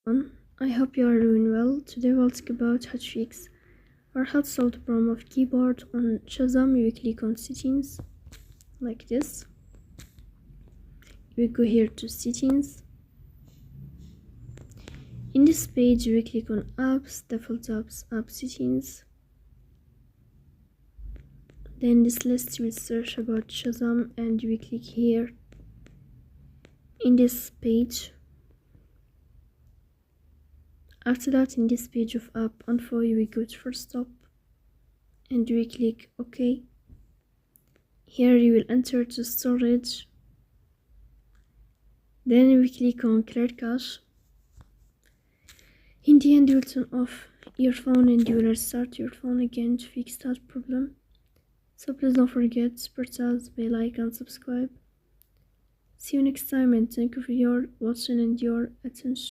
I hope you are doing well. Today we'll talk about how to fix or how to solve the problem of keyboard on Shazam. You click on settings like this. We go here to settings. In this page we click on apps, default apps, app settings. Then this list will search about Shazam and we click here in this page. After that, in this page of app info, we go to first stop and we click OK. Here you will enter the storage. Then we click on clear cache. In the end, you will turn off your phone and you will restart your phone again to fix that problem. So please don't forget to support us by like and subscribe. See you next time and thank you for your watching and your attention.